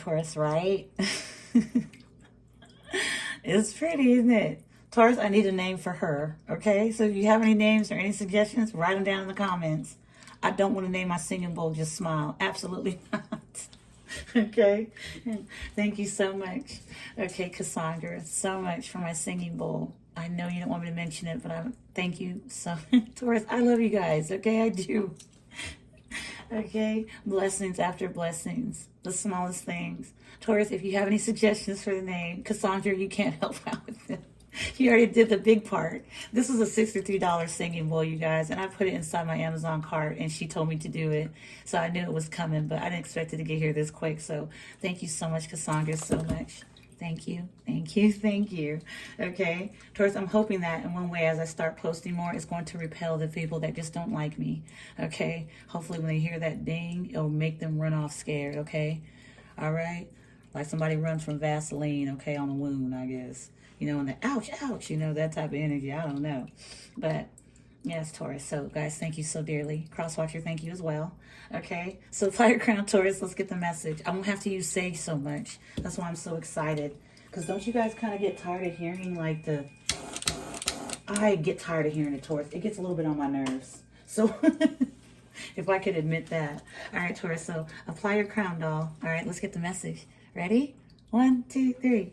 Taurus, right? It's pretty, isn't it? Taurus, I need a name for her, okay? So if you have any names or any suggestions, write them down in the comments. I don't want to name my singing bowl Justsmile. Absolutely not. Okay? Thank you so much. Okay, Cassandra, so much for my singing bowl. I know you don't want me to mention it, but thank you so much. Taurus, I love you guys, okay? I do. Okay? Blessings after blessings. The smallest things. Taurus, if you have any suggestions for the name, Cassandra, you can't help out with it. You already did the big part. This was a $63 singing bowl, you guys, and I put it inside my Amazon cart, and she told me to do it. So I knew it was coming, but I didn't expect it to get here this quick. So thank you so much, Cassandra, so much. Thank you, thank you, thank you. Okay, Taurus, I'm hoping that in one way, as I start posting more, it's going to repel the people that just don't like me. Okay, hopefully when they hear that ding, it'll make them run off scared. Okay, all right, like somebody runs from Vaseline, okay, on a wound, I guess. You know, and the ouch, ouch, you know, that type of energy. I don't know. But yes, Taurus. So, guys, thank you so dearly. Crosswatcher, thank you as well. Okay. So, Fire Crown Taurus, let's get the message. I won't have to use sage so much. That's why I'm so excited. Because don't you guys kind of get tired of hearing like the... I get tired of hearing the Taurus. It gets a little bit on my nerves. So, if I could admit that. All right, Taurus. So, apply your crown, doll. All right, let's get the message. Ready? 1, 2, 3.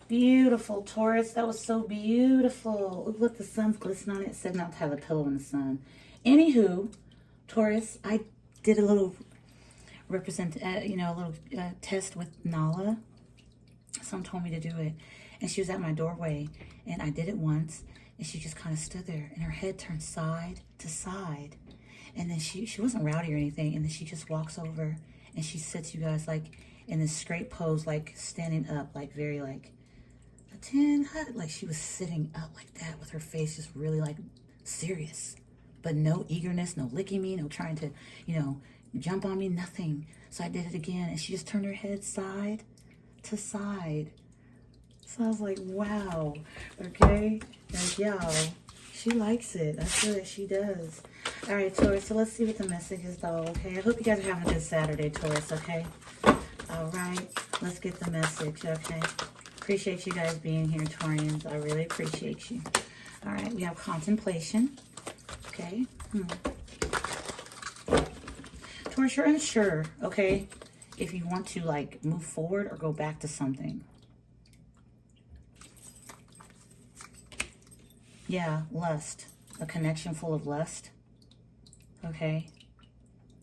Beautiful, Taurus. That was so beautiful. Look, the sun's glistening on it. It said not to have a pillow in the sun. Anywho, Taurus, I did a little test with Nala. Someone told me to do it, and she was at my doorway, and I did it once, and she just kind of stood there, and her head turned side to side, and then she wasn't rowdy or anything, and then she just walks over, and she sits, you guys, like in this straight pose, like standing up, like very like like she was sitting up like that with her face just really like serious, but no eagerness, no licking me, no trying to, you know, jump on me, nothing. So I did it again, and she just turned her head side to side. So I was like, wow, okay, like, y'all, she likes it. I feel that she does. All right, Taurus, so let's see what the message is, though, okay? I hope you guys are having a good Saturday, Taurus, okay? All right, let's get the message, okay? Appreciate you guys being here, Taurians. I really appreciate you. All right, we have contemplation, okay? Taurus, you're unsure, okay? If you want to, like, move forward or go back to something. Yeah, lust. A connection full of lust. Okay.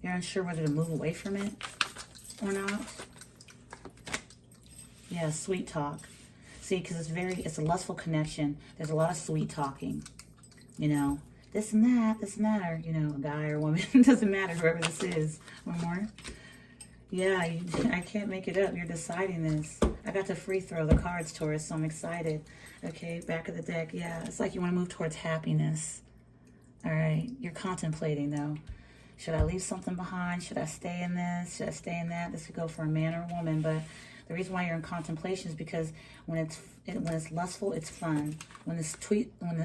You're unsure whether to move away from it or not. Yeah, sweet talk. See, because it's a lustful connection. There's a lot of sweet talking. You know, this and that, or, you know, a guy or a woman. It doesn't matter, whoever this is. One more. Yeah, I can't make it up. You're deciding this. I got to free throw the cards, Taurus, so I'm excited. Okay, back of the deck. Yeah, it's like you want to move towards happiness. All right, you're contemplating, though. Should I leave something behind? Should I stay in this? Should I stay in that? This could go for a man or a woman, but the reason why you're in contemplation is because when it's lustful, it's fun. When the tweet, I don't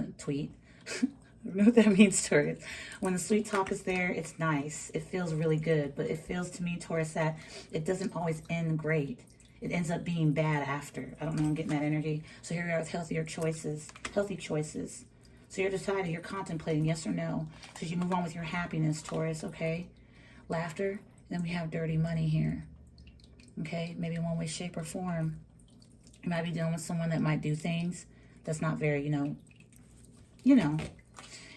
know what that means, Taurus. When the sweet talk is there, it's nice. It feels really good. But it feels to me, Taurus, that it doesn't always end great. It ends up being bad after. I don't know, I'm getting that energy. So here we are with healthy choices. So you're deciding, you're contemplating, yes or no. So you move on with your happiness, Taurus, okay? Laughter. Then we have dirty money here. Okay? Maybe in one way, shape, or form. You might be dealing with someone that might do things that's not very, you know.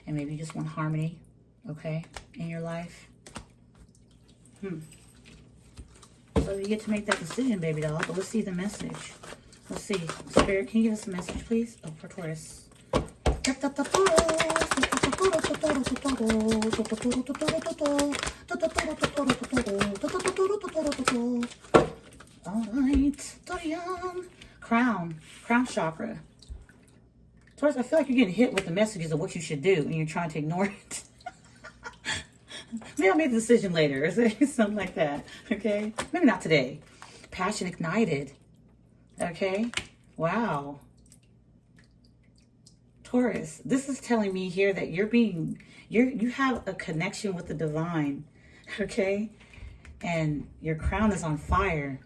And maybe you just want harmony, okay, in your life. So you get to make that decision, baby doll. But let's see the message. Let's see. Spirit, can you give us a message, please? Oh, for Taurus. All right. Crown chakra. Taurus, I feel like you're getting hit with the messages of what you should do and you're trying to ignore it. Maybe I'll make the decision later or something like that. Okay? Maybe not today. Passion ignited. Okay? Wow. Taurus, this is telling me here that you have a connection with the divine. Okay? And your crown is on fire.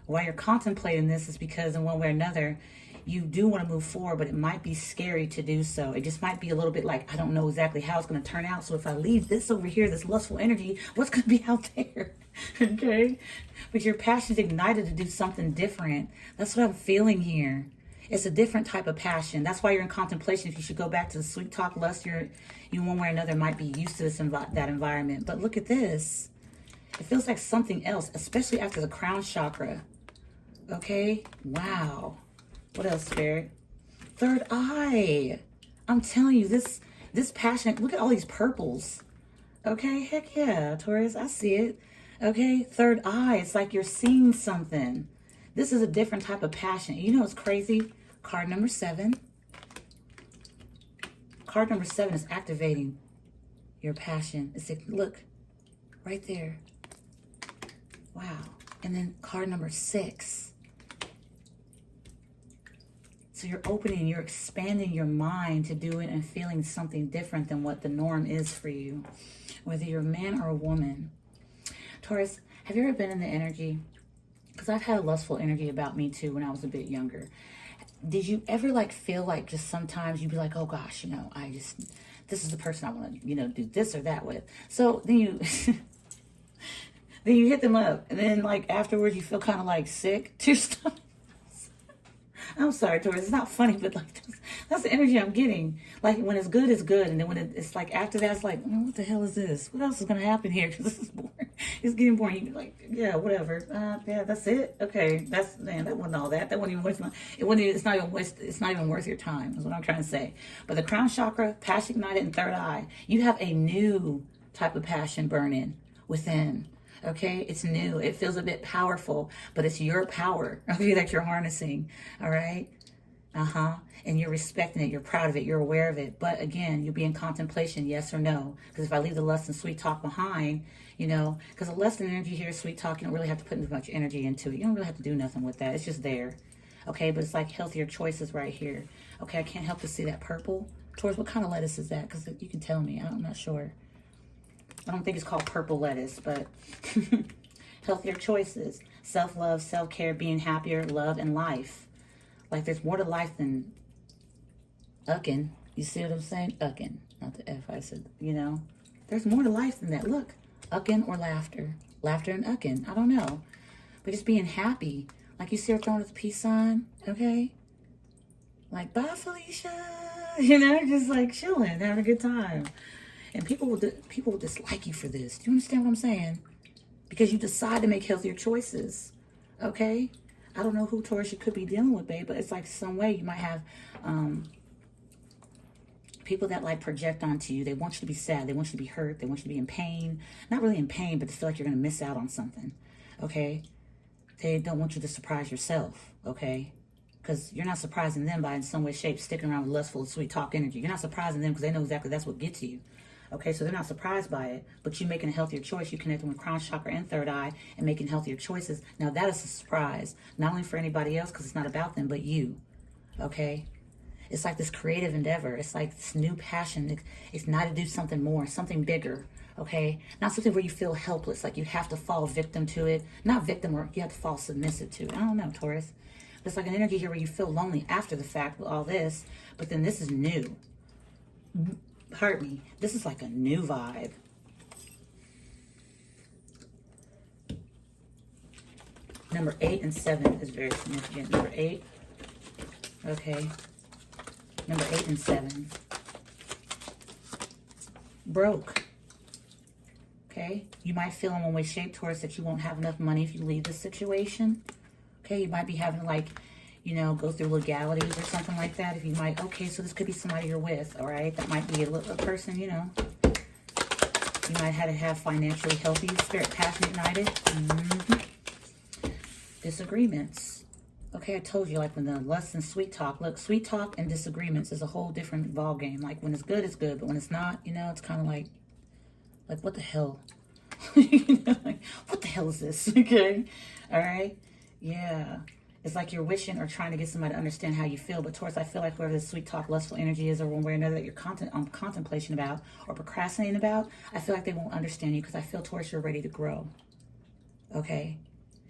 While you're contemplating this is because in one way or another, you do want to move forward, but it might be scary to do so. It just might be a little bit like, I don't know exactly how it's going to turn out. So if I leave this over here, this lustful energy, what's going to be out there? Okay? But your passion's ignited to do something different. That's what I'm feeling here. It's a different type of passion. That's why you're in contemplation. If you should go back to the sweet talk lust, you one way or another might be used to that environment. But look at this. It feels like something else, especially after the crown chakra. Okay? Wow. What else, Spirit? Third eye. I'm telling you, this passion, look at all these purples. Okay? Heck yeah, Taurus. I see it. Okay? Third eye. It's like you're seeing something. This is a different type of passion. You know what's crazy? Card number 7. Card number 7 is activating your passion. It's like, look, right there. Wow. And then card number 6. So you're opening, you're expanding your mind to do it and feeling something different than what the norm is for you. Whether you're a man or a woman. Taurus, have you ever been in the energy? Because I've had a lustful energy about me too when I was a bit younger. Did you ever like feel like just sometimes you'd be like, oh gosh, this is the person I want to, do this or that with. So then you, then you hit them up. And then like afterwards you feel kind of like sick to your stomach. I'm sorry, Taurus. It's not funny, but like that's the energy I'm getting. Like when it's good, it's good, and then when it's like after that, it's like, what the hell is this? What else is gonna happen here? Because this is boring. It's getting boring. You're like, yeah, whatever. Yeah, that's it. Okay, that wasn't all that. That wasn't even worth. It's not even worth your time. Is what I'm trying to say. But the crown chakra, passion ignited, and third eye. You have a new type of passion burning within. Okay, it's new. It feels a bit powerful, but it's your power, okay, that you're harnessing. All right. And you're respecting it. You're proud of it. You're aware of it. But again, you'll be in contemplation, yes or no. Because if I leave the lust and sweet talk behind, because the lust and energy here is sweet talk. You don't really have to put as much energy into it. You don't really have to do nothing with that. It's just there. Okay, but it's like healthier choices right here. Okay, I can't help to see that purple. Taurus, what kind of lettuce is that? Because you can tell me. I'm not sure. I don't think it's called purple lettuce, but healthier choices, self-love, self-care, being happier, love, and life. Like there's more to life than ucking. You see what I'm saying? Ucking, not the F I said, There's more to life than that. Look, ucking or laughter. Laughter and ucking. I don't know. But just being happy. Like you see her throwing with the peace sign, okay? Like, bye, Felicia. Just like chilling, having a good time. And people will dislike you for this. Do you understand what I'm saying? Because you decide to make healthier choices. Okay? I don't know who Taurus you could be dealing with, babe, but it's like some way you might have people that like project onto you. They want you to be sad. They want you to be hurt. They want you to be in pain. Not really in pain, but to feel like you're going to miss out on something. Okay? They don't want you to surprise yourself. Okay? Because you're not surprising them by in some way, shape, sticking around with lustful, sweet talk energy. You're not surprising them because they know exactly that's what gets you. Okay, so they're not surprised by it, but you making a healthier choice. You connecting with crown chakra and third eye and making healthier choices. Now that is a surprise, not only for anybody else because it's not about them, but you. Okay, it's like this creative endeavor. It's like this new passion. It's not to do something more, something bigger. Okay, not something where you feel helpless, like you have to fall victim to it. Not victim, or you have to fall submissive to it. I don't know, Taurus. But it's like an energy here where you feel lonely after the fact with all this, but then this is new. Pardon me. This is like a new vibe. Number 8 and 7 is very significant. Number 8. Okay. Number 8 and 7. Broke. Okay. You might feel in one way, shape, Taurus, that you won't have enough money if you leave this situation. Okay. You might be having to like, go through legalities or something like that. If you might, okay, so this could be somebody you're with, all right? That might be a person, You might have to have financially healthy, spirit, passion ignited. Disagreements. Okay, I told you, like when the lust and sweet talk. Look, sweet talk and disagreements is a whole different ball game. Like when it's good, but when it's not, you know, it's kind of like what the hell? You know, like, what the hell is this? Okay, all right, yeah. It's like you're wishing or trying to get somebody to understand how you feel. But Taurus, I feel like whatever this sweet talk, lustful energy is, or one way or another that you're contemplation about or procrastinating about, I feel like they won't understand you because I feel, Taurus, you're ready to grow. Okay.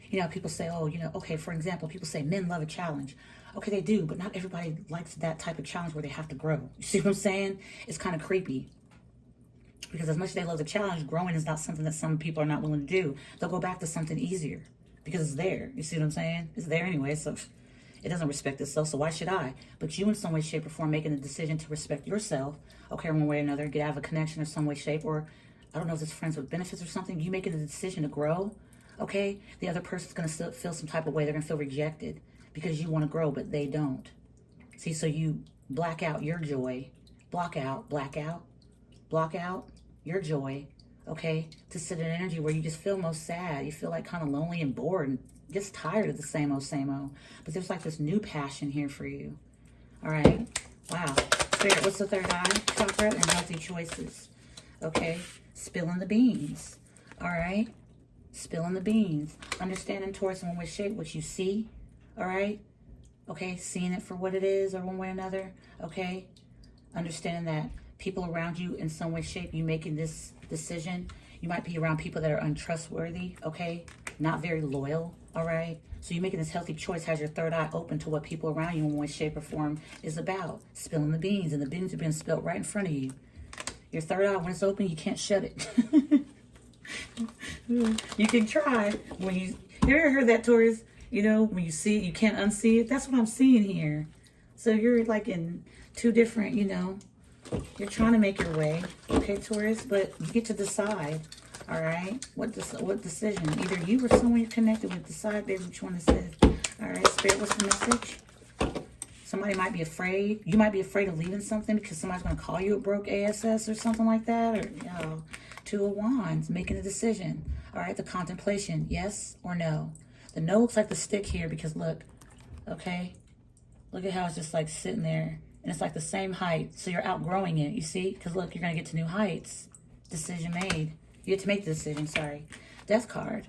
You know, people say, oh, you know, okay, for example, people say men love a challenge. Okay, they do, but not everybody likes that type of challenge where they have to grow. You see what I'm saying? It's kind of creepy. Because as much as they love the challenge, growing is not something that some people are not willing to do. They'll go back to something easier because it's there. You see what I'm saying? It's there anyway, so it doesn't respect itself, so why should I? But you in some way, shape, or form making the decision to respect yourself, okay, one way or another, get out of a connection or some way, shape, or I don't know if it's friends with benefits or something, you making the decision to grow, okay, the other person's going to still feel some type of way. They're going to feel rejected because you want to grow, but they don't. See, so you black out your joy, block out your joy, okay, to sit in an energy where you just feel most sad. You feel like kind of lonely and bored and just tired of the same old. But there's like this new passion here for you. All right. Wow. Spirit, what's the third eye? Chakra and healthy choices. Okay. Spilling the beans. All right. Spilling the beans. Understanding, Taurus, in one way, shape, what you see. All right. Okay. Seeing it for what it is or one way or another. Okay. Understanding that people around you in some way, shape, you making this decision. You might be around people that are untrustworthy, okay? Not very loyal, all right? So you making this healthy choice has your third eye open to what people around you in one way, shape, or form is about. Spilling the beans, and the beans are being spilled right in front of you. Your third eye, when it's open, you can't shut it. You can try. When you ever heard that, Taurus? You know, when you see it, you can't unsee it. That's what I'm seeing here. So you're like in two different, you know, you're trying to make your way, okay, Taurus, but you get to decide, all right, what decision. Either you or someone you're connected with, decide, baby, which one this is. All right, Spirit, what's the message? Somebody might be afraid. You might be afraid of leaving something because somebody's going to call you a broke ASS or something like that, or, you know, Two of Wands, making a decision. All right, the contemplation, yes or no. The no looks like the stick here because, look, okay, look at how it's just like sitting there. And it's like the same height. So you're outgrowing it, you see? Because look, you're going to get to new heights. Decision made. You get to make the decision, sorry. Death card.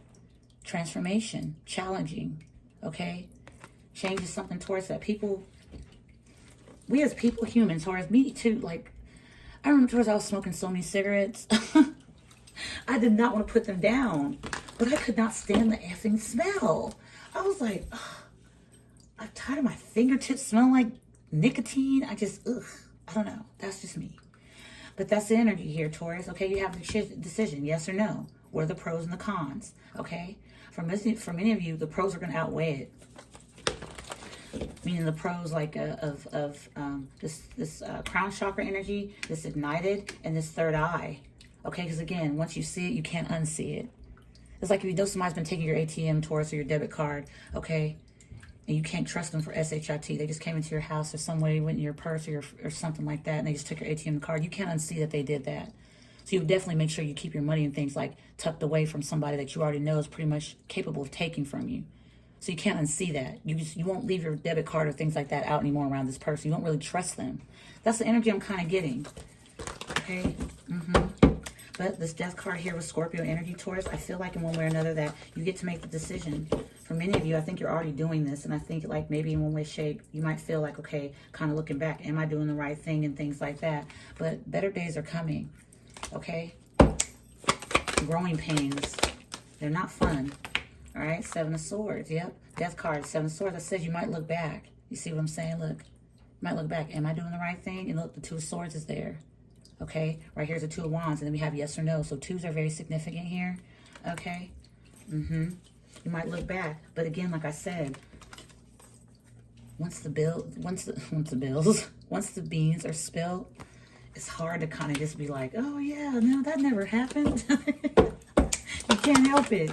Transformation. Challenging. Okay? Changes something towards that. People, we as people, humans, Taurus, me too. Like, I remember towards I was smoking so many cigarettes. I did not want to put them down. But I could not stand the effing smell. I was like, ugh, I'm tired of my fingertips smelling like nicotine. I just, ugh, I don't know. That's just me. But that's the energy here, Taurus. Okay, you have the decision, yes or no. What are the pros and the cons? Okay, for many of you, the pros are going to outweigh it. Meaning the pros, like this crown chakra energy, this ignited, and this third eye. Okay, because again, once you see it, you can't unsee it. It's like if you know somebody's been taking your ATM, Taurus, or your debit card. Okay. And you can't trust them for SHIT. They just came into your house or some way, went in your purse or something like that, and they just took your ATM card. You can't unsee that they did that. So you would definitely make sure you keep your money and things like tucked away from somebody that you already know is pretty much capable of taking from you. So you can't unsee that. You won't leave your debit card or things like that out anymore around this person. You don't really trust them. That's the energy I'm kind of getting. Okay? But this death card here with Scorpio energy, Taurus, I feel like in one way or another that you get to make the decision. For many of you, I think you're already doing this. And I think like maybe in one way, shape, you might feel like, okay, kind of looking back, am I doing the right thing and things like that. But better days are coming, okay? Growing pains, they're not fun. All right, Seven of Swords, yep. Death card, Seven of Swords. That says you might look back. You see what I'm saying? Look, you might look back. Am I doing the right thing? And look, the Two of Swords is there. Okay, right here's the Two of Wands, and then we have yes or no. So twos are very significant here. Okay. You might look back, but again, like I said, once the beans are spilled, it's hard to kind of just be like, oh yeah, no, that never happened. You can't help it.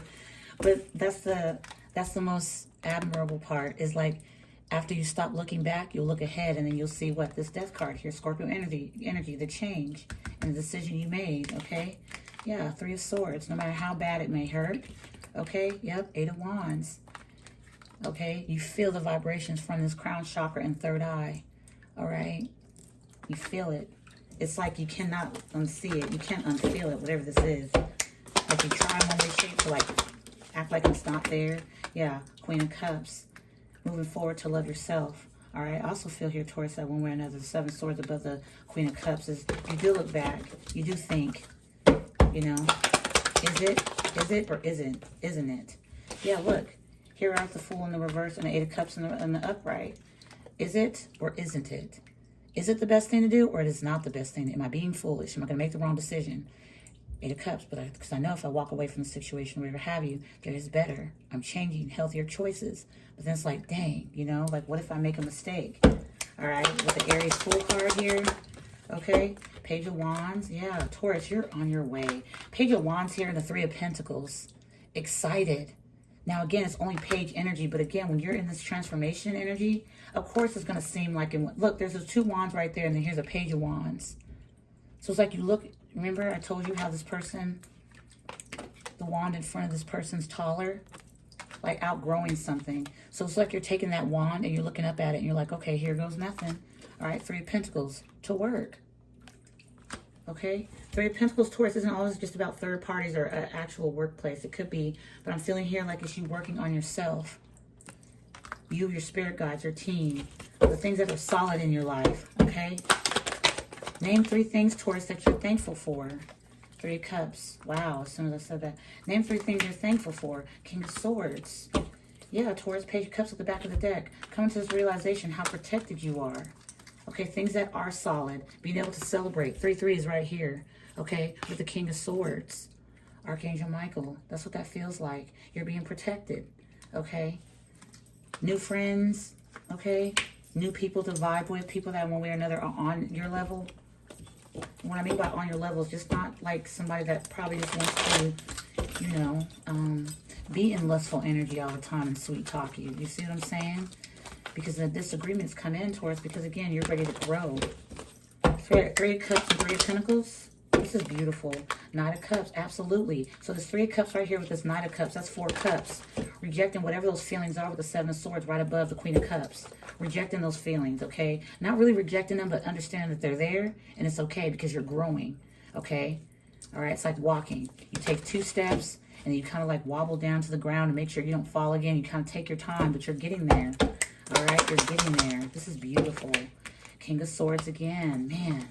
But that's the most admirable part is like after you stop looking back, you'll look ahead and then you'll see what this death card here, Scorpio energy, the change and the decision you made, okay? Yeah, Three of Swords, no matter how bad it may hurt, okay? Yep, Eight of Wands. Okay? You feel the vibrations from this crown chakra and third eye. All right? You feel it. It's like you cannot unsee it. You can't unfeel it, whatever this is. Like you try in one way, shape to like act like it's not there. Yeah, Queen of Cups. Moving forward to love yourself. All right, I also feel here, Taurus, that one way or another, the Seven Swords above the Queen of Cups is you do look back. You do think, you know, is it or isn't it? Yeah, look, here are the Fool in the reverse and the Eight of Cups in the upright. Is it or isn't it? Is it the best thing to do or it is not the best thing? Am I being foolish? Am I going to make the wrong decision? Eight of Cups, but because I know if I walk away from the situation, whatever have you, there is better. I'm changing, healthier choices. But then it's like, dang, you know, like what if I make a mistake? All right, with the Aries Fool card here, okay, Page of Wands, yeah, Taurus, you're on your way. Page of Wands here and the Three of Pentacles, excited. Now, again, it's only page energy, but again, when you're in this transformation energy, of course it's going to seem like, look, there's those two wands right there, and then here's a Page of Wands. So it's like you look, remember I told you how this person, the wand in front of this person's taller, like outgrowing something. So it's like you're taking that wand and you're looking up at it and you're like, okay, here goes nothing. All right, Three of Pentacles to work. Okay, Three of Pentacles, Taurus, isn't always just about third parties or an actual workplace. It could be, but I'm feeling here like it's you working on yourself. You, your spirit guides, your team, the things that are solid in your life, okay? Name three things, Taurus, that you're thankful for. Three of Cups. Wow, as soon as I said that. Name three things you're thankful for. King of Swords. Yeah, Taurus, Page of Cups at the back of the deck. Coming to this realization how protected you are. Okay, things that are solid. Being able to celebrate. 3 3s right here. Okay, with the King of Swords. Archangel Michael. That's what that feels like. You're being protected. Okay. New friends. Okay. New people to vibe with. People that one way or another are on your level. What I mean by on your level is just not like somebody that probably just wants to, you know, be in lustful energy all the time and sweet talk you. You see what I'm saying? Because the disagreements come in towards, because again, you're ready to grow. Three of Cups and Three of Pentacles. This is beautiful. Knight of Cups, absolutely. So there's Three of Cups right here with this Knight of Cups. That's 4 cups. Rejecting whatever those feelings are with the Seven of Swords right above the Queen of Cups. Rejecting those feelings, okay? Not really rejecting them, but understanding that they're there and it's okay because you're growing, okay? All right, it's like walking. You take 2 steps and you kind of like wobble down to the ground to make sure you don't fall again. You kind of take your time, but you're getting there. All right, you're getting there. This is beautiful. King of Swords again, man.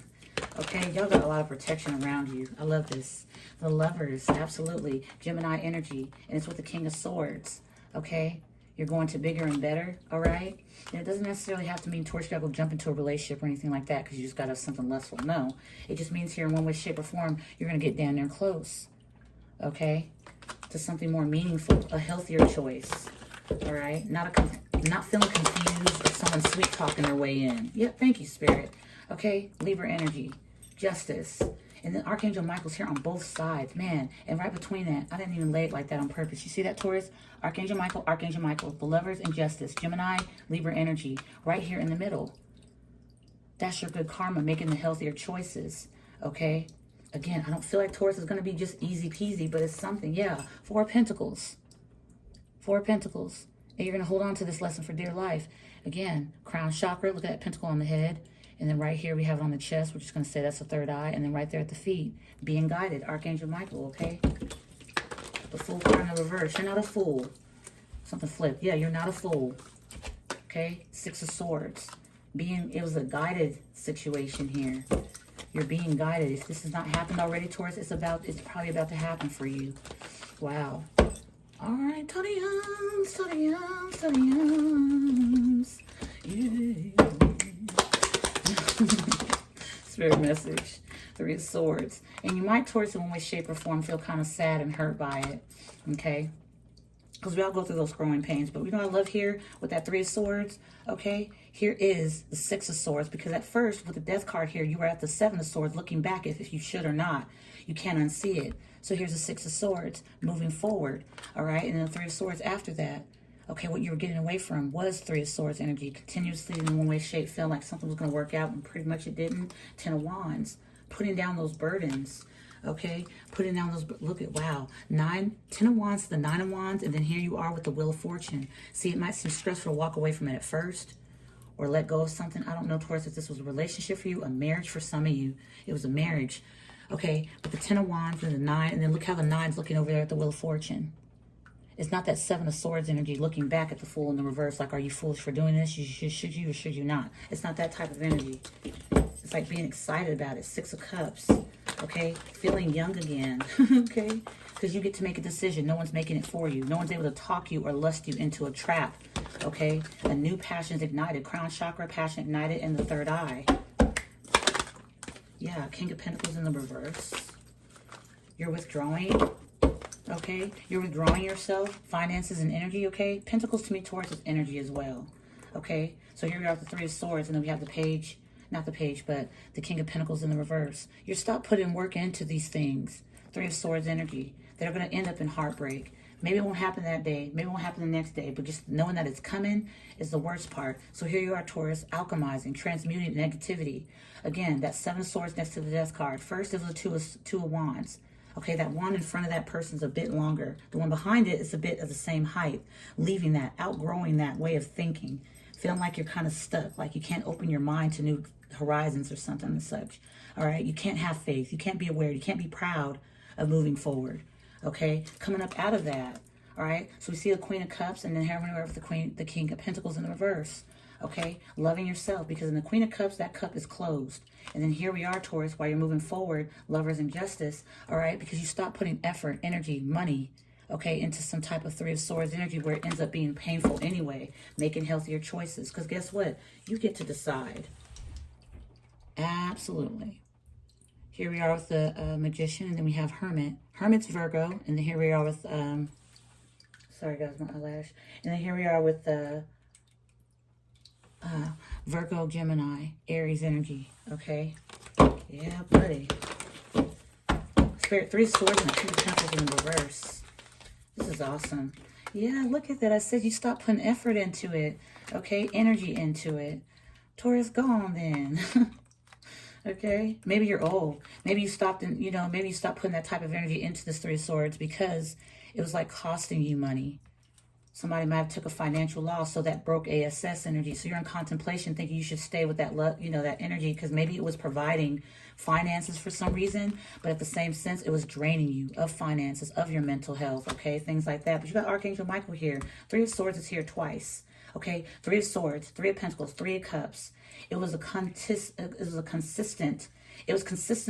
Okay, y'all got a lot of protection around you. I love this. The Lovers, absolutely. Gemini energy, and it's with the King of Swords, okay? You're going to bigger and better, all right? And it doesn't necessarily have to mean towards you got to go jump into a relationship or anything like that because you just got to have something lustful. No, it just means here in one way, shape, or form, you're going to get down there close, okay? To something more meaningful, a healthier choice, all right? Not feeling confused or someone sweet talking their way in. Yep, thank you, Spirit. Okay, Libra energy, Justice. And then Archangel Michael's here on both sides. Man, and right between that, I didn't even lay it like that on purpose. You see that, Taurus? Archangel Michael, the Lovers and Justice. Gemini, Libra energy, right here in the middle. That's your good karma, making the healthier choices, okay? Again, I don't feel like Taurus is going to be just easy peasy, but it's something. Yeah, 4 of Pentacles. 4 of Pentacles. And you're going to hold on to this lesson for dear life. Again, crown chakra, look at that pentacle on the head. And then right here we have it on the chest, which is going to say that's the third eye. And then right there at the feet, being guided, Archangel Michael, okay? The Fool card in the reverse. You're not a fool. Something flipped. Yeah, you're not a fool. Okay? 6 of Swords. It was a guided situation here. You're being guided. If this has not happened already, Taurus, it's probably about to happen for you. Wow. All right, Todiums. Yeah. Spirit message. 3 of Swords. And you might, Taurus, in one way, shape, or form, feel kind of sad and hurt by it. Okay? Because we all go through those growing pains. But you know what I love here with that 3 of Swords? Okay? Here is the 6 of Swords. Because at first, with the Death card here, you were at the 7 of Swords looking back if you should or not. You can't unsee it. So here's the 6 of Swords moving forward. All right? And then the 3 of Swords after that. Okay, what you were getting away from was 3 of Swords energy. Continuously in one way, shape, feeling like something was going to work out and pretty much it didn't. 10 of Wands. Putting down those burdens. Okay, putting down those, look at, wow, 10 of Wands, the 9 of Wands, and then here you are with the Wheel of Fortune. See, it might seem stressful to walk away from it at first or let go of something. I don't know, Taurus, if this was a relationship for you, a marriage for some of you. It was a marriage. Okay, but the 10 of Wands and the 9, and then look how the 9's looking over there at the Wheel of Fortune. It's not that 7 of Swords energy looking back at the Fool in the reverse, like, are you foolish for doing this? Should you or should you not? It's not that type of energy. It's like being excited about it. 6 of Cups. Okay, feeling young again. Okay, because you get to make a decision. No one's making it for you. No one's able to talk you or lust you into a trap. Okay, a new passion is ignited. Crown chakra, passion ignited, and the third eye. Yeah, King of Pentacles in the reverse. You're withdrawing. Okay, you're withdrawing yourself, finances and energy. Okay, Pentacles to me, Taurus, is energy as well. Okay, so here we are with the 3 of Swords, and then we have the Page. Not the Page, but the King of Pentacles in the reverse. You're stop putting work into these things. 3 of Swords energy. They're going to end up in heartbreak. Maybe it won't happen that day. Maybe it won't happen the next day. But just knowing that it's coming is the worst part. So here you are, Taurus, alchemizing, transmuting negativity. Again, that 7 of Swords next to the Death card. First, it was a two of Wands. Okay, that one in front of that person's a bit longer. The one behind it is a bit of the same height. Leaving that, outgrowing that way of thinking. Feeling like you're kind of stuck, like you can't open your mind to new horizons or something and such. All right, you can't have faith. You can't be aware. You can't be proud of moving forward. Okay, coming up out of that. All right, so we see the Queen of Cups, and then here we are with the King of Pentacles in the reverse. Okay, loving yourself, because in the Queen of Cups, that cup is closed. And then here we are, Taurus, while you're moving forward, Lovers in Justice. All right, because you stop putting effort, energy, money, okay, into some type of 3 of Swords energy where it ends up being painful anyway, making healthier choices. Because guess what? You get to decide. Absolutely. Here we are with the Magician, and then we have Hermit. Hermit's Virgo, and then here we are with, sorry guys, my eyelash. And then here we are with the Virgo, Gemini, Aries energy, okay? Yeah, buddy. Spirit, 3 of Swords and the 2 of Pentacles in the reverse. This is awesome. Yeah, look at that. I said you stop putting effort into it, okay? Energy into it. Taurus, go on then. Okay, maybe you're old. Maybe you stopped and maybe you stopped putting that type of energy into this 3 of Swords because it was like costing you money. Somebody might have took a financial loss, so that broke ASS energy. So you're in contemplation, thinking you should stay with that that energy because maybe it was providing finances for some reason, but at the same sense, it was draining you of finances, of your mental health, okay, things like that. But you got Archangel Michael here. 3 of Swords is here twice. Okay, 3 of Swords, 3 of Pentacles, 3 of Cups. It was consistent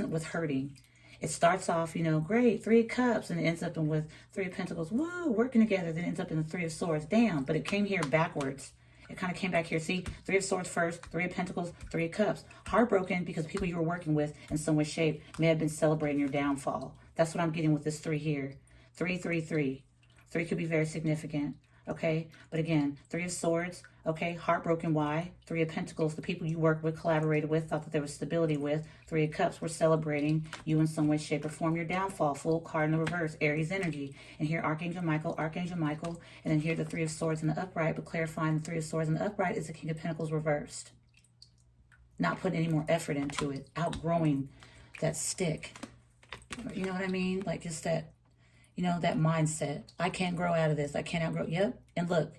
with hurting. It starts off, great, 3 of Cups, and it ends up with 3 of Pentacles, woo, working together, then it ends up in the 3 of Swords, damn, but it came here backwards. It kind of came back here, see, 3 of Swords first, 3 of Pentacles, 3 of Cups. Heartbroken because people you were working with in some way, shape, may have been celebrating your downfall. That's what I'm getting with this 3 here. 3, 3, 3. 3 could be very significant. Okay, but again, 3 of Swords, okay, heartbroken, why? 3 of Pentacles, the people you worked with, collaborated with, thought that there was stability with. 3 of Cups, we're celebrating you in some way, shape, or form. Your downfall, Full card in the reverse, Aries energy. And here, Archangel Michael, and then here the 3 of Swords in the upright, but clarifying the 3 of Swords in the upright is the King of Pentacles reversed. Not putting any more effort into it, outgrowing that stick. You know what I mean? Like just that, that mindset. I can't grow out of this. I can't outgrow. Yep. And look,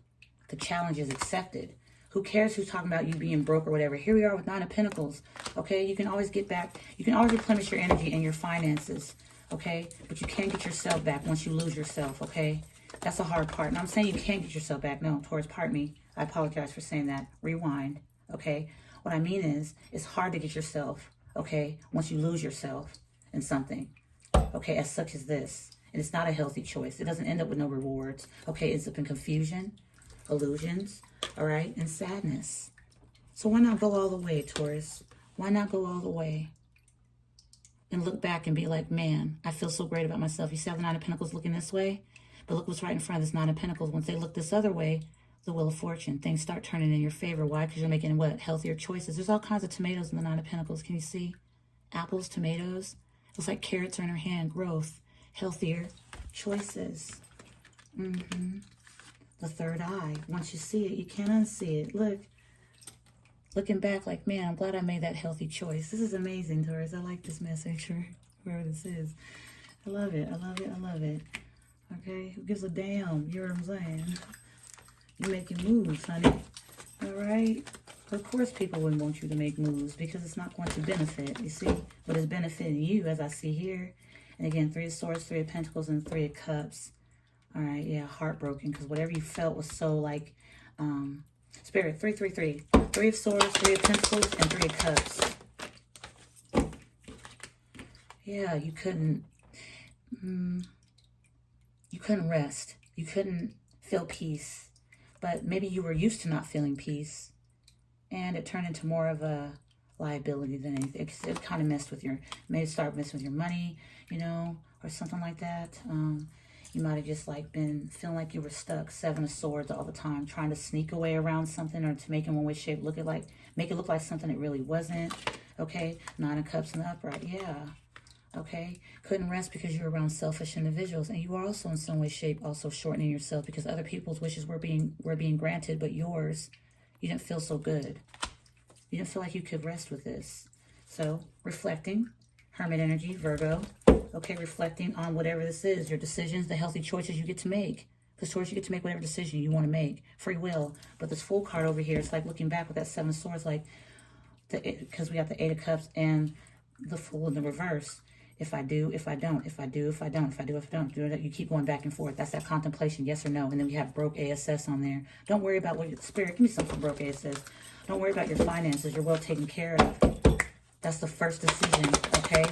the challenge is accepted. Who cares who's talking about you being broke or whatever? Here we are with 9 of Pentacles. Okay. You can always get back. You can always replenish your energy and your finances. Okay. But you can't get yourself back once you lose yourself. Okay. That's the hard part. And I'm saying you can't get yourself back. No, Taurus, pardon me. I apologize for saying that. Rewind. Okay. What I mean is, it's hard to get yourself. Okay. Once you lose yourself in something. Okay. As such as this. And it's not a healthy choice. It doesn't end up with no rewards. Okay, it ends up in confusion, illusions, all right, and sadness. So why not go all the way, Taurus? Why not go all the way? And look back and be like, man, I feel so great about myself. You see how the 9 of Pentacles looking this way? But look what's right in front of this 9 of Pentacles. Once they look this other way, the Wheel of Fortune, things start turning in your favor. Why? Because you're making what? Healthier choices. There's all kinds of tomatoes in the 9 of Pentacles. Can you see? Apples, tomatoes. It's like carrots are in her hand. Growth. Healthier choices. The third eye. Once you see it, you can't unsee it. Look. Looking back like, man, I'm glad I made that healthy choice. This is amazing, Taurus. I like this message. whoever this is. I love it. I love it. I love it. Okay, who gives a damn? You know what I'm saying? You're making moves, honey. All right? Of course people wouldn't want you to make moves because it's not going to benefit, you see? But it's benefiting you, as I see here. And again, 3 of Swords, 3 of Pentacles, and 3 of Cups. All right, yeah, heartbroken, because whatever you felt was so like, Spirit, 3, 3, 3. 3 of Swords, 3 of Pentacles, and 3 of Cups. Yeah, you couldn't rest. You couldn't feel peace. But maybe you were used to not feeling peace. And it turned into more of a liability than anything. It kind of messed with maybe start messing with your money, you know, or something like that. You might have just like been feeling like you were stuck, 7 of Swords all the time, trying to sneak away around something or to make it one way shape make it look like something it really wasn't. Okay, 9 of Cups in the upright, yeah. Okay, couldn't rest because you were around selfish individuals, and you are also in some way shape also shortening yourself because other people's wishes were being granted, but yours, you didn't feel so good. You didn't feel like you could rest with this. So reflecting, Hermit energy, Virgo. Okay, reflecting on whatever this is, your decisions, the healthy choices you get to make. Because towards you get to make whatever decision you want to make, free will. But this Fool card over here, it's like looking back with that 7 of Swords, like because we got the 8 of Cups and the Fool in the reverse. If I do, if I don't, if I do, if I don't, if I do, if I don't. You keep going back and forth. That's that contemplation, yes or no. And then we have broke ASS on there. Don't worry about what your spirit, give me something for broke ASS. Don't worry about your finances. You're well taken care of. That's the first decision, okay?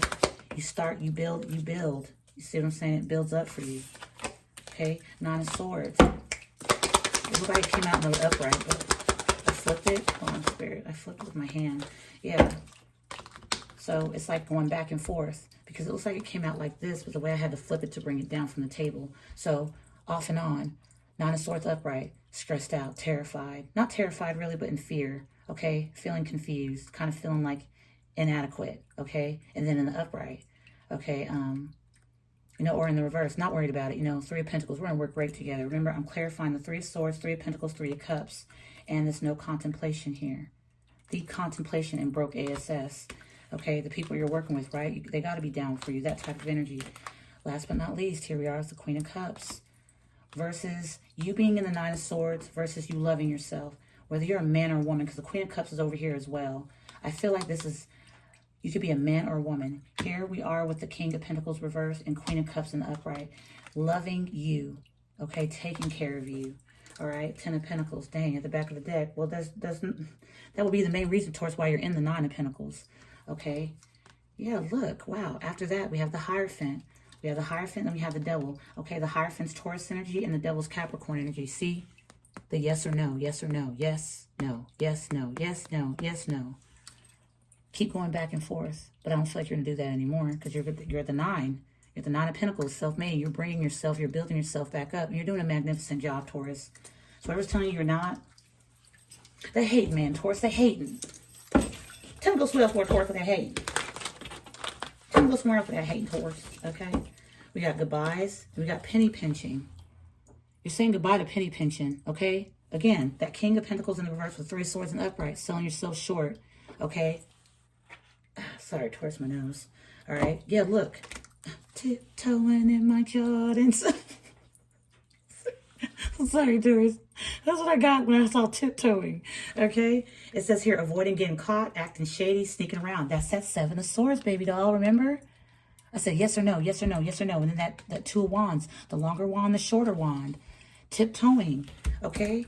You start, you build, you build. You see what I'm saying? It builds up for you. Okay? 9 of Swords. It looked like it came out in the upright, but I flipped it. Hold on, spirit. I flipped it with my hand. Yeah. So it's like going back and forth because it looks like it came out like this, but the way I had to flip it to bring it down from the table. So off and on. 9 of Swords upright. Stressed out, terrified. Not terrified really, but in fear. Okay? Feeling confused. Kind of feeling like inadequate. Okay? And then in the upright. Okay? You know, or in the reverse. Not worried about it. You know, 3 of Pentacles. We're going to work great together. Remember, I'm clarifying the 3 of Swords, 3 of Pentacles, 3 of Cups. And there's no contemplation here. Deep contemplation and broke ASS. Okay, the people you're working with, right? They got to be down for you, that type of energy. Last but not least, here we are, is the Queen of Cups. Versus you being in the 9 of Swords versus you loving yourself. Whether you're a man or a woman, because the Queen of Cups is over here as well. I feel like this is, you could be a man or a woman. Here we are with the King of Pentacles reversed and Queen of Cups in the upright. Loving you, okay? Taking care of you. All right, 10 of Pentacles, dang, at the back of the deck. Well, that would be the main reason towards why you're in the 9 of Pentacles. Okay, yeah, look, wow. After that, we have the Hierophant. We have the Hierophant, and we have the Devil. Okay, the Hierophant's Taurus energy, and the Devil's Capricorn energy. See? The yes or no, yes or no, yes, no, yes, no, yes, no, yes, no. Keep going back and forth, but I don't feel like you're going to do that anymore because you're at the 9. You're at the 9 of Pentacles, self-made. You're bringing yourself, you're building yourself back up, and you're doing a magnificent job, Taurus. So whoever's telling you you're not, they hate, man, Taurus. They hating. Tell them to go swell for Taurus for that hate. Tell them to go swell for that hate, Taurus. Okay? We got goodbyes. We got penny pinching. You're saying goodbye to penny pinching. Okay? Again, that King of Pentacles in the reverse with 3 swords and upright. Selling yourself short. Okay? Sorry, Taurus, my nose. All right? Yeah, look. Tiptoeing in my Jordans. Sorry, Taurus. That's what I got when I saw tiptoeing. Okay? It says here, avoiding getting caught, acting shady, sneaking around. That's that 7 of Swords, baby doll. Remember? I said yes or no, yes or no, yes or no. And then that 2 of Wands. The longer wand, the shorter wand. Tiptoeing. Okay?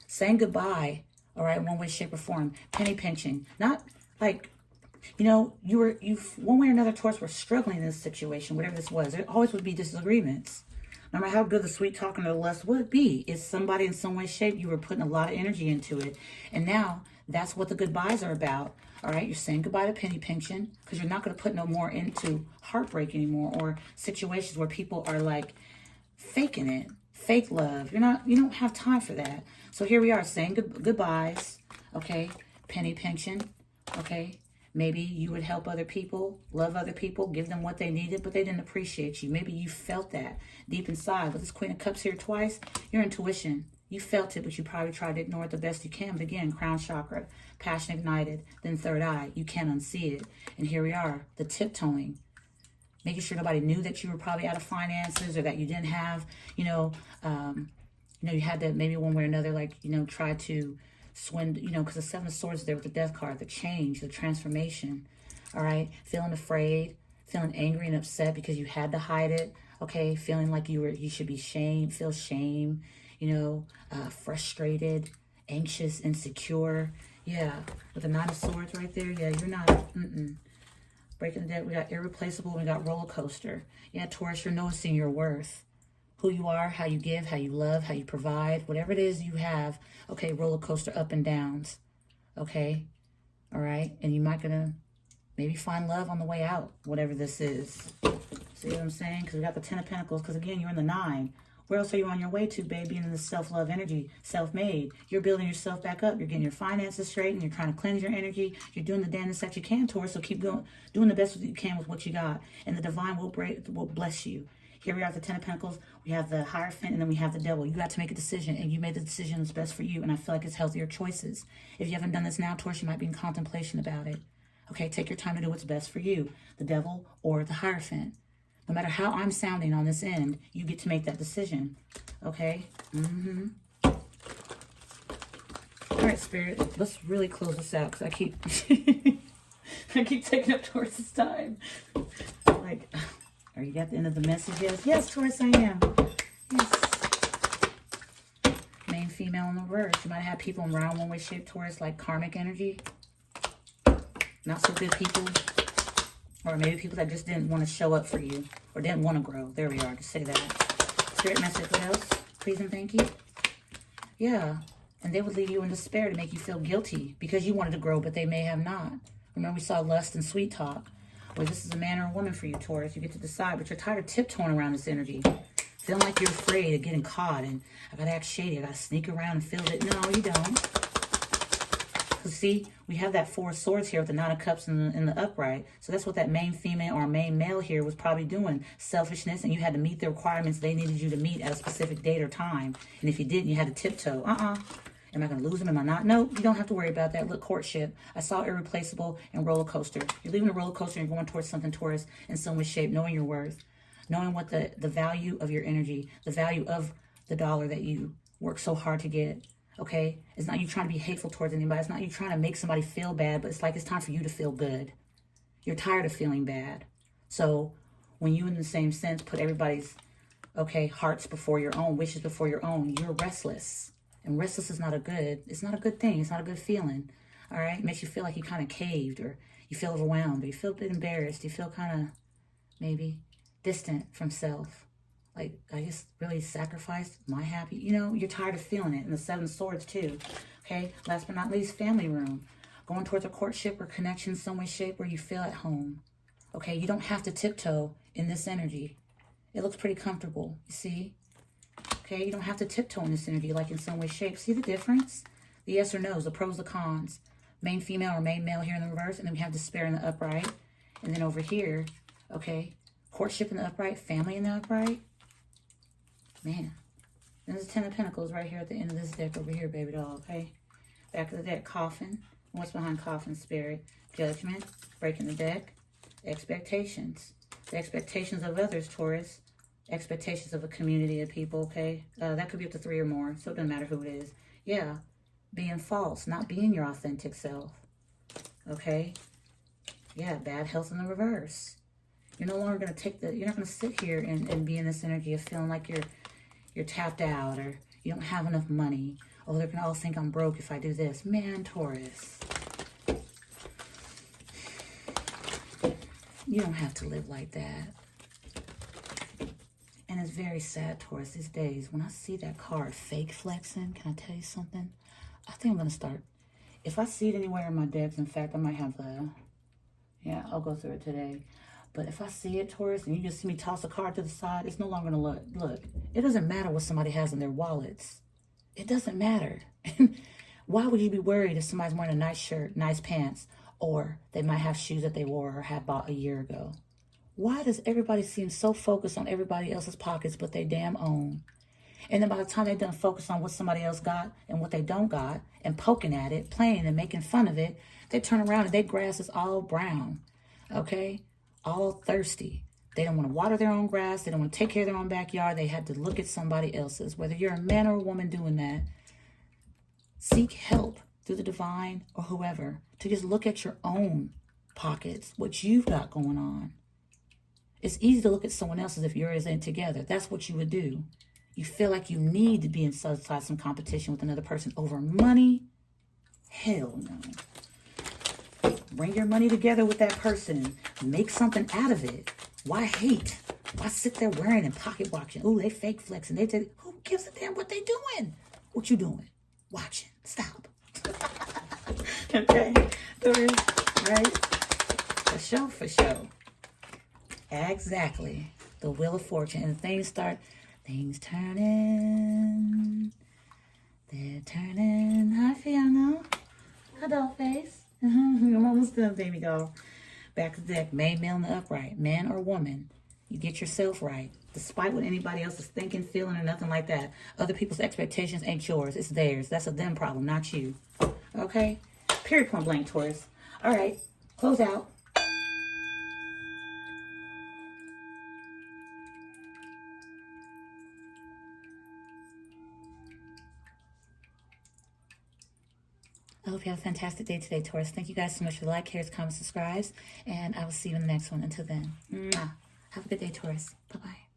Saying goodbye. All right? One way, shape, or form. Penny pinching. Not like, you know, you one way or another, Taurus, were struggling in this situation, whatever this was. There always would be disagreements. No matter how good the sweet talking or the lust would be, it's somebody in some way, shape, you were putting a lot of energy into it. And now that's what the goodbyes are about. All right, you're saying goodbye to penny pinching because you're not going to put no more into heartbreak anymore or situations where people are like faking it, fake love. You don't have time for that. So here we are saying goodbyes. Okay, penny pinching. Okay. Maybe you would help other people, love other people, give them what they needed, but they didn't appreciate you. Maybe you felt that deep inside. With this Queen of Cups here twice, your intuition, you felt it, but you probably tried to ignore it the best you can. But again, crown chakra, passion ignited, then third eye. You can't unsee it. And here we are, the tiptoeing. making sure nobody knew that you were probably out of finances or that you didn't have, you had to maybe one way or another, like, try to swindle, because the Seven of Swords is there with the Death card, the change, the transformation, all right? Feeling afraid, feeling angry and upset because you had to hide it, okay? Feeling like you should be feel shame, frustrated, anxious, insecure. Yeah, with the Nine of Swords right there, yeah, you're not, Breaking the Dead, we got irreplaceable, we got roller coaster. Yeah, Taurus, you're noticing your worth. Who you are, how you give, how you love, how you provide, whatever it is you have, okay, roller coaster up and downs, okay, all right, and you might gonna maybe find love on the way out, whatever this is. See what I'm saying? Because we got the Ten of Pentacles, because again, you're in the 9. Where else are you on your way to, baby? In the self-love energy, self-made. You're building yourself back up. You're getting your finances straight, and you're trying to cleanse your energy. You're doing the damnedest that you can, Taurus, so keep going, doing the best you can with what you got, and the divine will bless you. Here we are at the Ten of Pentacles. We have the Hierophant, and then we have the Devil. You got to make a decision, and you made the decision that's best for you, and I feel like it's healthier choices. If you haven't done this now, Taurus, you might be in contemplation about it. Okay, take your time to do what's best for you, the Devil or the Hierophant. No matter how I'm sounding on this end, you get to make that decision. Okay? All right, Spirit, let's really close this out, because I keep I keep taking up Taurus's time. Like, are you at the end of the message? Yes, Taurus, I am. Yes. Main female in the reverse. You might have people in round one-way shape, Taurus, like karmic energy. Not so good people. Or maybe people that just didn't want to show up for you. Or didn't want to grow. There we are. I can say that. Spirit message, what else? Please and thank you. Yeah. And they would leave you in despair to make you feel guilty. Because you wanted to grow, but they may have not. Remember, we saw lust and sweet talk. Well, this is a man or a woman for you, Taurus. You get to decide. But you're tired of tiptoeing around this energy. Feeling like you're afraid of getting caught. And I got to act shady. I got to sneak around and feel it. No, you don't. See, we have that Four of Swords here with the Nine of Cups in the upright. So that's what that main female or main male here was probably doing. Selfishness, and you had to meet the requirements they needed you to meet at a specific date or time. And if you didn't, you had to tiptoe. Am I going to lose them? Am I not? No, you don't have to worry about that. Look, courtship. I saw irreplaceable and roller coaster. You're leaving a roller coaster and you're going towards something, Taurus, in some way, shape, knowing your worth. Knowing what the value of your energy, the value of the dollar that you work so hard to get. Okay, it's not you trying to be hateful towards anybody. It's not you trying to make somebody feel bad, but it's like it's time for you to feel good. You're tired of feeling bad. So when you, in the same sense, put everybody's, hearts before your own, wishes before your own, you're restless. And restless is not it's not a good thing. It's not a good feeling. All right, it makes you feel like you kind of caved, or you feel overwhelmed, or you feel a bit embarrassed. You feel kind of maybe distant from self. Like, I just really sacrificed my happy, you're tired of feeling it. And the Seven of Swords, too. Okay, last but not least, family room. Going towards a courtship or connection, some way, shape, where you feel at home. Okay, you don't have to tiptoe in this energy. It looks pretty comfortable, you see? Okay, you don't have to tiptoe in this energy, like in some way, shape. See the difference? The yes or no's, the pros, the cons. Main female or main male here in the reverse, and then we have despair in the upright. And then over here, courtship in the upright, family in the upright. Man, there's a Ten of Pentacles right here at the end of this deck over here, baby doll, okay? Back of the deck, coffin. What's behind coffin, Spirit? Judgment, breaking the deck, expectations. The expectations of others, Taurus. Expectations of a community of people, okay? That could be up to 3 or more, so it doesn't matter who it is. Yeah, being false, not being your authentic self, okay? Yeah, bad health in the reverse. You're no longer going to you're not going to sit here and be in this energy of feeling like you're tapped out, or you don't have enough money. Oh, they're going to all think I'm broke if I do this. Man, Taurus. You don't have to live like that. And it's very sad, Taurus, these days. When I see that card, fake flexing, can I tell you something? I think I'm going to start. If I see it anywhere in my decks, in fact, I might have I'll go through it today. But if I see it, Taurus, and you just see me toss a card to the side, it's no longer going to look. It doesn't matter what somebody has in their wallets. It doesn't matter. Why would you be worried if somebody's wearing a nice shirt, nice pants, or they might have shoes that they wore or had bought a year ago? Why does everybody seem so focused on everybody else's pockets but they damn own? And then by the time they're done focused on what somebody else got and what they don't got, and poking at it, playing and making fun of it, they turn around and their grass is all brown, okay? All thirsty. They don't want to water their own grass. They don't want to take care of their own backyard. They had to look at somebody else's. Whether you're a man or a woman doing that, seek help through the divine or whoever to just look at your own pockets, what you've got going on. It's easy to look at someone else's if yours ain't together. That's what you would do. You feel like you need to be inside some competition with another person over money? Hell no. Bring your money together with that person. Make something out of it. Why hate? Why sit there wearing and pocket watching? Oh, they fake flexing. Who gives a damn what they doing? What you doing? Watching. Stop. Okay. Right? For sure. Exactly. The wheel of fortune. And things turning. They're turning. Hi, Fiona. Hi, doll face. I'm almost done, baby doll. Back to the deck. Male, and the upright. Man or woman. You get yourself right. Despite what anybody else is thinking, feeling, or nothing like that. Other people's expectations ain't yours. It's theirs. That's a them problem, not you. Okay? Period, point blank, Taurus. All right. Close out. I hope you have a fantastic day today, Taurus. Thank you guys so much for the like, shares, comments, subscribes, and I will see you in the next one. Until then, have a good day, Taurus. Bye-bye.